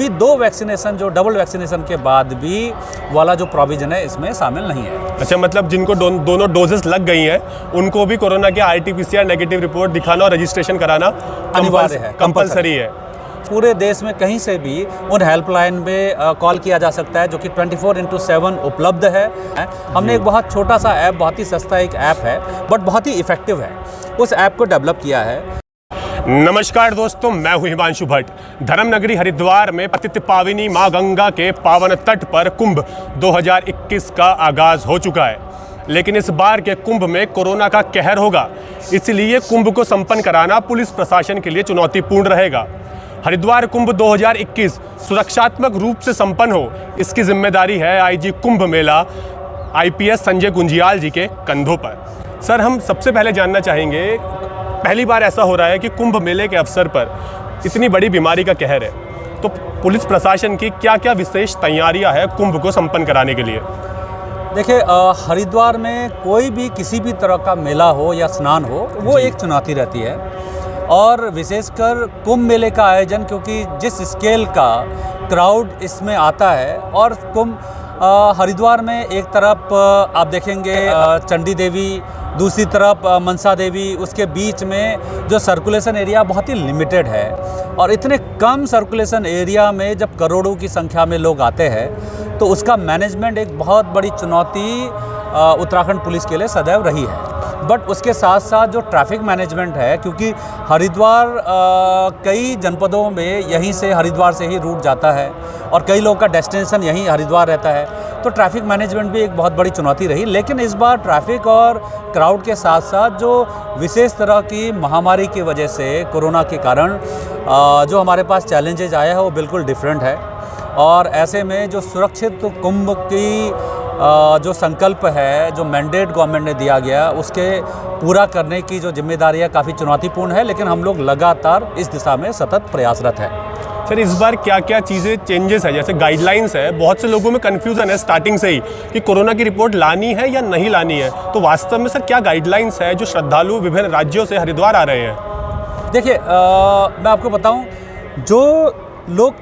भी 2 वैक्सीनेशन जो double vaccination के बाद भी वाला जो प्रोविजन है इसमें शामिल नहीं है। अच्छा, मतलब जिनको दोनों डोजेस लग गई हैं उनको भी कोरोना के RT-PCR नेगेटिव रिपोर्ट दिखाना और रजिस्ट्रेशन कराना अनिवार्य है, कंपलसरी है। पूरे देश में कहीं से भी उन हेल्पलाइन में कॉल किया जा सकता है जो कि 24/7 उपलब्ध है। हमने एक बहुत छोटा सा ऐप, बहुत ही सस्ता एक ऐप है बट बहुत ही इफेक्टिव है, उस ऐप को डेवलप किया है। नमस्कार दोस्तों, मैं हूं हिमांशु भट्ट। धर्मनगरी हरिद्वार में पतित पाविनी मां गंगा के पावन तट पर कुंभ 2021 का आगाज हो चुका है, लेकिन इस बार के कुंभ में कोरोना का कहर होगा, इसलिए कुंभ को संपन्न कराना पुलिस प्रशासन के लिए चुनौतीपूर्ण रहेगा। हरिद्वार कुंभ 2021 सुरक्षात्मक रूप से संपन्न हो, इसकी जिम्मेदारी है IG कुंभ मेला IPS संजय गुंजियाल जी के कंधों पर। सर, हम सबसे पहले जानना चाहेंगे, पहली बार ऐसा हो रहा है कि कुंभ मेले के अवसर पर इतनी बड़ी बीमारी का कहर है, तो पुलिस प्रशासन की क्या क्या विशेष तैयारियां हैं कुंभ को संपन्न कराने के लिए? देखिए, हरिद्वार में कोई भी किसी भी तरह का मेला हो या स्नान हो, वो एक चुनौती रहती है। और विशेषकर कुंभ मेले का आयोजन, क्योंकि जिस स्केल का क्राउड इसमें आता है, और कुंभ हरिद्वार में एक तरफ आप देखेंगे चंडी देवी, दूसरी तरफ मनसा देवी, उसके बीच में जो सर्कुलेशन एरिया बहुत ही लिमिटेड है, और इतने कम सर्कुलेशन एरिया में जब करोड़ों की संख्या में लोग आते हैं तो उसका मैनेजमेंट एक बहुत बड़ी चुनौती उत्तराखंड पुलिस के लिए सदैव रही है। बट उसके साथ साथ जो ट्रैफिक मैनेजमेंट है, क्योंकि हरिद्वार कई जनपदों में यहीं से हरिद्वार से ही रूट जाता है और कई लोगों का डेस्टिनेशन यहीं हरिद्वार रहता है, तो ट्रैफिक मैनेजमेंट भी एक बहुत बड़ी चुनौती रही। लेकिन इस बार ट्रैफिक और क्राउड के साथ साथ जो विशेष तरह की महामारी की वजह से कोरोना के कारण जो हमारे पास चैलेंजेज आए हैं वो बिल्कुल डिफरेंट है, और ऐसे में जो सुरक्षित कुंभ की जो संकल्प है, जो मैंडेट गवर्नमेंट ने दिया गया, उसके पूरा करने की जो जिम्मेदारी है काफ़ी चुनौतीपूर्ण है, लेकिन हम लोग लगातार इस दिशा में सतत प्रयासरत है। सर, इस बार क्या क्या चीज़ें चेंजेस है? जैसे गाइडलाइंस है, बहुत से लोगों में कन्फ्यूज़न है स्टार्टिंग से ही कि कोरोना की रिपोर्ट लानी है या नहीं लानी है, तो वास्तव में सर क्या गाइडलाइंस है जो श्रद्धालु विभिन्न राज्यों से हरिद्वार आ रहे हैं? देखिए, मैं आपको बताऊं, जो लोग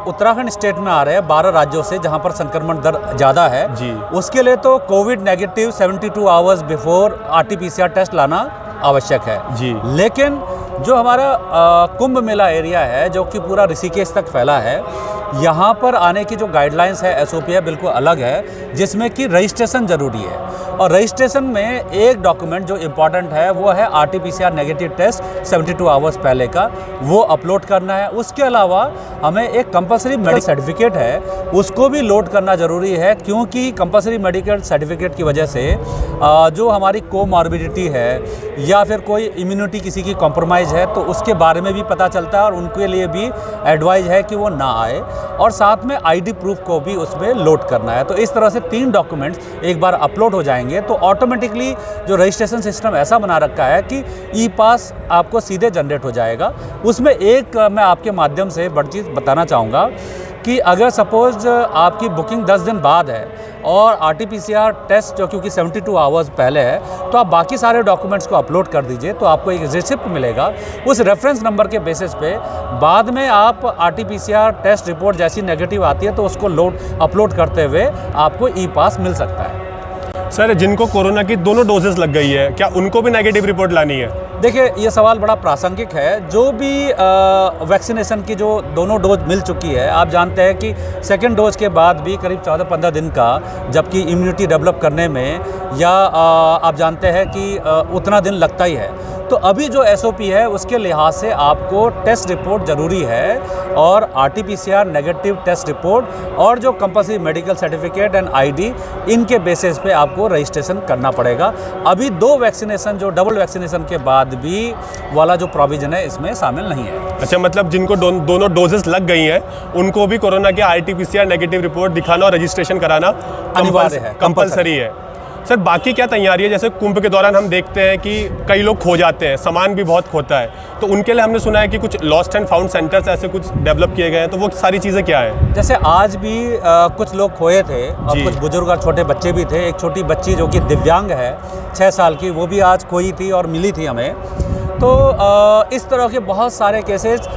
उत्तराखंड स्टेट में आ रहे हैं 12 राज्यों से, जहां पर संक्रमण दर ज़्यादा है जी, उसके लिए तो COVID negative 72 hours before RT-PCR test लाना आवश्यक है जी। लेकिन जो हमारा कुंभ मेला एरिया है, जो कि पूरा ऋषिकेश तक फैला है, यहाँ पर आने की जो गाइडलाइंस है, SOP है, बिल्कुल अलग है, जिसमें कि रजिस्ट्रेशन ज़रूरी है। और रजिस्ट्रेशन में एक डॉक्यूमेंट जो इम्पॉर्टेंट है वो है RT-PCR नेगेटिव टेस्ट 72 आवर्स पहले का, वो अपलोड करना है। उसके अलावा हमें एक कंपलसरी मेडिकल सर्टिफिकेट है, उसको भी लोड करना ज़रूरी है, क्योंकि कंपलसरी मेडिकल सर्टिफिकेट की वजह से जो हमारी कोमॉर्बिडिटी है या फिर कोई इम्यूनिटी किसी की कॉम्प्रोमाइज़ है, तो उसके बारे में भी पता चलता है, और उनके लिए भी एडवाइज है कि वो ना आए, और साथ में ID प्रूफ को भी उसमें लोड करना है। तो इस तरह से 3 डॉक्यूमेंट्स एक बार अपलोड हो जाएंगे तो ऑटोमेटिकली जो रजिस्ट्रेशन सिस्टम ऐसा बना रखा है कि ई-पास आपको सीधे जनरेट हो जाएगा। उसमें एक मैं आपके माध्यम से बड़ी चीज़ बताना चाहूँगा कि अगर सपोज आपकी बुकिंग 10 दिन बाद है और RT-PCR टेस्ट जो क्योंकि 72 आवर्स पहले है, तो आप बाकी सारे डॉक्यूमेंट्स को अपलोड कर दीजिए, तो आपको एक रिसिप्ट मिलेगा। उस रेफरेंस नंबर के बेसिस पे बाद में आप RT-PCR टेस्ट रिपोर्ट जैसी नेगेटिव आती है तो उसको अपलोड करते हुए आपको ई-पास मिल सकता है। सर, जिनको कोरोना की दोनों डोजेस लग गई है, क्या उनको भी नेगेटिव रिपोर्ट लानी है? देखिए, ये सवाल बड़ा प्रासंगिक है। जो भी वैक्सीनेशन की जो दोनों डोज मिल चुकी है, आप जानते हैं कि सेकंड डोज के बाद भी करीब 14-15 दिन का, जबकि इम्यूनिटी डेवलप करने में या आप जानते हैं कि उतना दिन लगता ही है। तो अभी जो SOP है उसके लिहाज से आपको टेस्ट रिपोर्ट ज़रूरी है, और RT-PCR नेगेटिव टेस्ट रिपोर्ट और जो compulsory medical certificate and ID, इनके बेसिस पे आपको रजिस्ट्रेशन करना पड़ेगा। अभी 2 वैक्सीनेशन जो डबल वैक्सीनेशन के बाद भी वाला जो प्रोविजन है इसमें शामिल नहीं है। अच्छा, मतलब जिनको दोनों डोजेस लग गई हैं उनको भी कोरोना के RT-PCR नेगेटिव रिपोर्ट दिखाना और रजिस्ट्रेशन कराना अनिवार्य है, कंपलसरी है। सर, बाकी क्या तैयारी है? जैसे कुंभ के दौरान हम देखते हैं कि कई लोग खो जाते हैं, सामान भी बहुत खोता है, तो उनके लिए हमने सुना है कि कुछ लॉस्ट एंड फाउंड सेंटर्स ऐसे कुछ डेवलप किए गए हैं, तो वो सारी चीज़ें क्या है? जैसे आज भी कुछ लोग खोए थे और कुछ बुजुर्ग और छोटे बच्चे भी थे। एक छोटी बच्ची जो कि दिव्यांग है 6 साल की, वो भी आज खोई थी और मिली थी हमें। तो इस तरह के बहुत सारे केसेस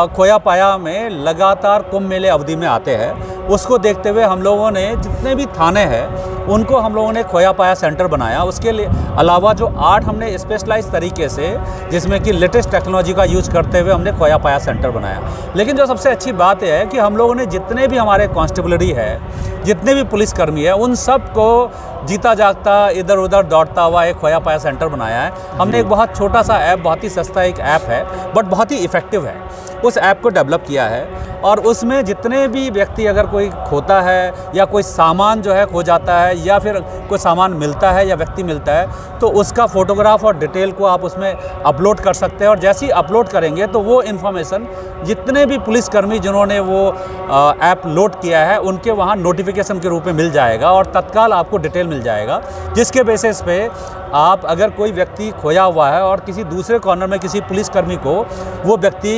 खोया पाया में लगातार कुंभ मेले अवधि में आते हैं, उसको देखते हुए हम लोगों ने जितने भी थाने हैं उनको हम लोगों ने खोया पाया सेंटर बनाया। उसके लिए अलावा जो 8 हमने स्पेशलाइज तरीके से, जिसमें कि लेटेस्ट टेक्नोलॉजी का यूज़ करते हुए हमने खोया पाया सेंटर बनाया। लेकिन जो सबसे अच्छी बात यह है कि हम लोगों ने जितने भी हमारे कांस्टेबलरी है, जितने भी पुलिसकर्मी है, उन सब को जीता जागता इधर उधर दौड़ता हुआ एक खोया पाया सेंटर बनाया है। हमने एक बहुत छोटा सा ऐप, बहुत ही सस्ता एक ऐप है बट बहुत ही इफ़ेक्टिव है, उस ऐप को डेवलप किया है और उसमें जितने भी व्यक्ति, अगर कोई खोता है या कोई सामान जो है खो जाता है या फिर कोई सामान मिलता है या व्यक्ति मिलता है, तो उसका फ़ोटोग्राफ और डिटेल को आप उसमें अपलोड कर सकते हैं और जैसे ही अपलोड करेंगे तो वो इन्फॉर्मेशन जितने भी पुलिसकर्मी जिन्होंने वो ऐप लोड किया है उनके वहाँ नोटिफिकेशन के रूप में मिल जाएगा और तत्काल आपको डिटेल मिल जाएगा, जिसके बेसिस पे आप, अगर कोई व्यक्ति खोया हुआ है और किसी दूसरे कॉर्नर में किसी पुलिसकर्मी को वो व्यक्ति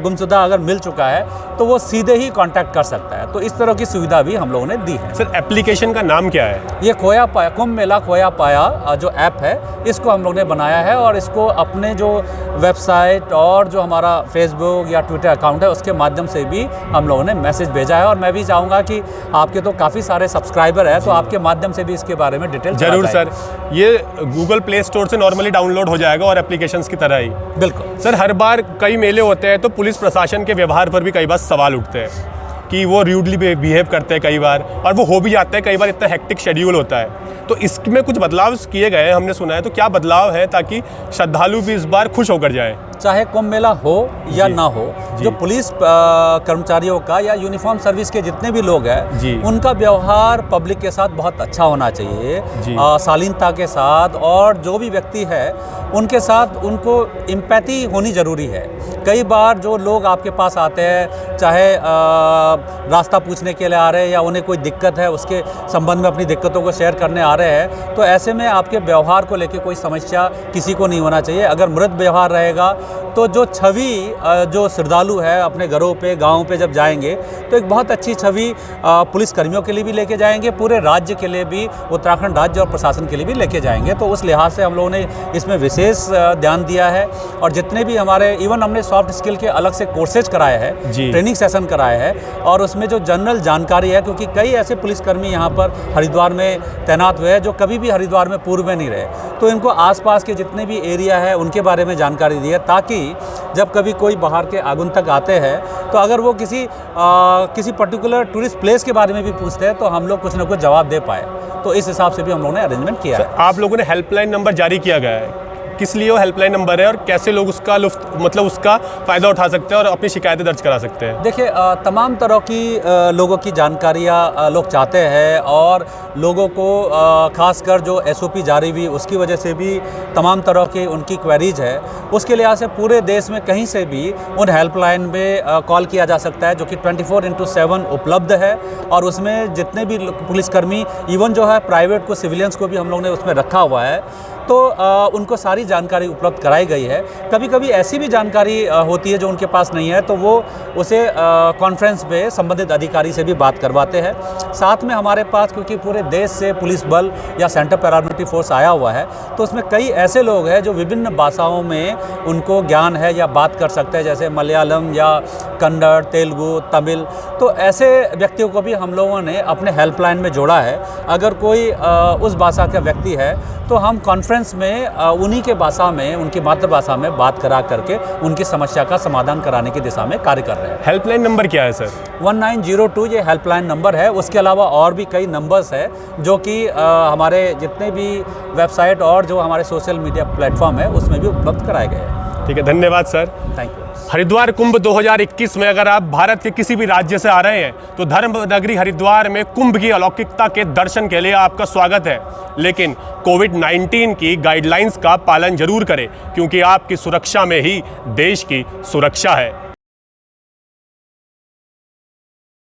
गुमशुदा अगर मिल चुका है तो वो सीधे ही कांटेक्ट कर सकता है। तो इस तरह की सुविधा भी हम लोगों ने दी है। सर, एप्लीकेशन का नाम क्या है? ये खोया पाया, कुंभ मेला खोया पाया जो ऐप है, इसको हम लोग ने बनाया है और इसको अपने जो वेबसाइट और जो हमारा फेसबुक या ट्विटर अकाउंट है उसके माध्यम से भी हम लोगों ने मैसेज भेजा है। और मैं भी चाहूँगा कि आपके तो काफ़ी सारे सब्सक्राइबर हैं, तो आपके माध्यम से भी इसके बारे में डिटेल जरूर सर। ये गूगल प्ले स्टोर से नॉर्मली डाउनलोड हो जाएगा और एप्लीकेशंस की तरह ही। बिल्कुल सर, हर बार कई मेले होते हैं तो पुलिस प्रशासन के व्यवहार पर भी कई बार सवाल उठते हैं कि वो र्यूडली बिहेव करते हैं कई बार, और वो हो भी जाता है कई बार, इतना हेक्टिक शेड्यूल होता है। तो इसमें कुछ बदलाव किए गए हैं हमने सुना है, तो क्या बदलाव है ताकि श्रद्धालु भी इस बार खुश होकर जाएं? चाहे कुंभ मेला हो या ना हो, जो पुलिस कर्मचारियों का या यूनिफॉर्म सर्विस के जितने भी लोग हैं उनका व्यवहार पब्लिक के साथ बहुत अच्छा होना चाहिए, शालीनता के साथ, और जो भी व्यक्ति है उनके साथ उनको एम्पैथी होनी ज़रूरी है। कई बार जो लोग आपके पास आते हैं, चाहे रास्ता पूछने के लिए आ रहे हैं या उन्हें कोई दिक्कत है उसके संबंध में अपनी दिक्कतों को शेयर करने आ रहे हैं, तो ऐसे में आपके व्यवहार को लेकर कोई समस्या किसी को नहीं होना चाहिए। अगर मृद व्यवहार रहेगा तो जो छवि जो श्रद्धालु है अपने घरों पे, गाँव पे जब जाएंगे तो एक बहुत अच्छी छवि पुलिस कर्मियों के लिए भी लेके जाएंगे, पूरे राज्य के लिए भी, उत्तराखंड राज्य और प्रशासन के लिए भी लेके जाएंगे। तो उस लिहाज से हम लोगों ने इसमें विशेष ध्यान दिया है और जितने भी हमारे, इवन हमने सॉफ्ट स्किल के अलग से कोर्सेज कराए हैं, ट्रेनिंग सेशन कराए हैं और उसमें जो जनरल जानकारी है, क्योंकि कई ऐसे पुलिसकर्मी यहाँ पर हरिद्वार में तैनात हुए हैं जो कभी भी हरिद्वार में पूर्व में नहीं रहे, तो इनको आसपास के जितने भी एरिया है उनके बारे में जानकारी दी है, ताकि जब कभी कोई बाहर के आगंतुक आते हैं तो अगर वो किसी पर्टिकुलर टूरिस्ट प्लेस के बारे में भी पूछते हैं तो हम लोग कुछ ना कुछ जवाब दे पाए। तो इस हिसाब से भी हम लोगों ने अरेंजमेंट किया है। आप लोगों ने हेल्पलाइन नंबर जारी किया गया है, किस लिए वो हेल्पलाइन नंबर है और कैसे लोग उसका उसका फ़ायदा उठा सकते हैं और अपनी शिकायतें दर्ज करा सकते हैं? देखिए, तमाम तरह की लोगों की जानकारियाँ लोग चाहते हैं और लोगों को खासकर जो SOP जारी हुई उसकी वजह से भी तमाम तरह की उनकी क्वेरीज है, उसके लिहाज से पूरे देश में कहीं से भी उन हेल्पलाइन में कॉल किया जा सकता है, जो कि 24/7 उपलब्ध है। और उसमें जितने भी पुलिसकर्मी, इवन जो है प्राइवेट को, सिविलियंस को भी हम लोग ने उसमें रखा हुआ है, तो उनको सारी जानकारी उपलब्ध कराई गई है। कभी कभी ऐसी भी जानकारी होती है जो उनके पास नहीं है, तो वो उसे कॉन्फ्रेंस पे संबंधित अधिकारी से भी बात करवाते हैं। साथ में हमारे पास, क्योंकि पूरे देश से पुलिस बल या सेंटर पैरामिलिट्री फोर्स आया हुआ है, तो उसमें कई ऐसे लोग हैं जो विभिन्न भाषाओं में उनको ज्ञान है या बात कर सकते हैं, जैसे मलयालम या कन्नड़, तेलुगु, तमिल। तो ऐसे व्यक्तियों को भी हम लोगों ने अपने हेल्पलाइन में जोड़ा है। अगर कोई उस भाषा का व्यक्ति है तो हम कॉन्फ्रेंस में उन्हीं के भाषा में, उनकी मातृभाषा में बात करा करके उनकी समस्या का समाधान कराने की दिशा में कार्य कर रहे हैं। हेल्पलाइन नंबर क्या है सर? 1902 ये हेल्पलाइन नंबर है। उसके अलावा और भी कई नंबर्स है जो कि हमारे जितने भी वेबसाइट और जो हमारे सोशल मीडिया प्लेटफॉर्म है उसमें भी उपलब्ध कराए गए हैं। ठीक है, धन्यवाद sir. Thank you. Haridwar Kumbh 2021 में अगर आप भारत के किसी भी राज्य से आ रहे हैं तो धर्म नगरी हरिद्वार में कुंभ की अलौकिकता के दर्शन के लिए आपका स्वागत है। लेकिन कोविड-19 की गाइडलाइंस का पालन जरूर करें, क्योंकि आपकी सुरक्षा में ही देश की सुरक्षा है।